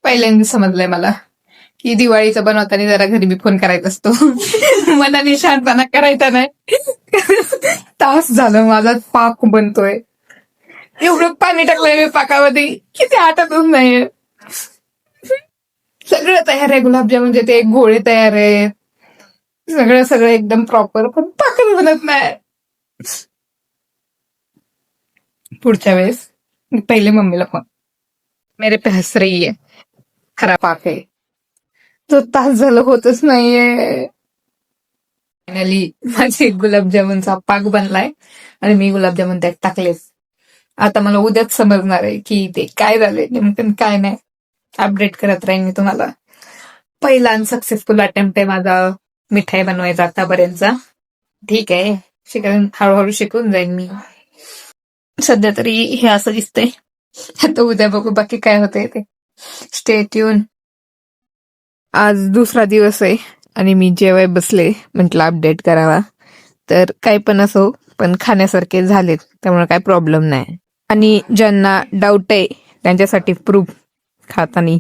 पहिल्यांदा समजलंय मला की दिवाळीचं बनवताना जरा घरी मी फोन करायचा असतो. मनाने शहाणपणा करायचा नाही. तास झालं माझा पाक बनतोय, एवढं पाणी टाकलंय मी पाकामध्ये की ते आटतच नाहीये. सगळं तयार आहे, गुलाबजामुनचे ते गोळे तयार आहे, सगळं सगळं एकदम प्रॉपर, पण पाकच बनत नाही. पुढच्या वेळेस मी पहिले मम्मीला फोन, मेरे पे हंस रही है, खरा पाक आहे. तो तास झालं होतच नाहीये. फायनली माझे गुलाबजामुनचा पाक बनलाय आणि मी गुलाबजामुन त्यात टाकले. आता मला उद्याच समजणार आहे की ते काय झालंय नेमकं काय नाही. अपडेट करत राहीन मी तुम्हाला. पहिला अनसक्सेसफुल अटेम्प्ट आहे माझा मिठाई बनवायचा आतापर्यंतचा. ठीक आहे, हळूहळू शिकून जाईन मी. सध्या तरी हे असं दिसतंय. आता उद्या बघू बाकी काय होतंय ते. Stay tune. आज दुसरा दिवस आहे आणि मी जेवाय बसले, म्हटलं अपडेट करावा. तर काही पण असो, पण खाण्यासारखे झालेत, त्यामुळे काही प्रॉब्लेम नाही. आणि ज्यांना डाऊट आहे त्यांच्यासाठी प्रूफ खातानी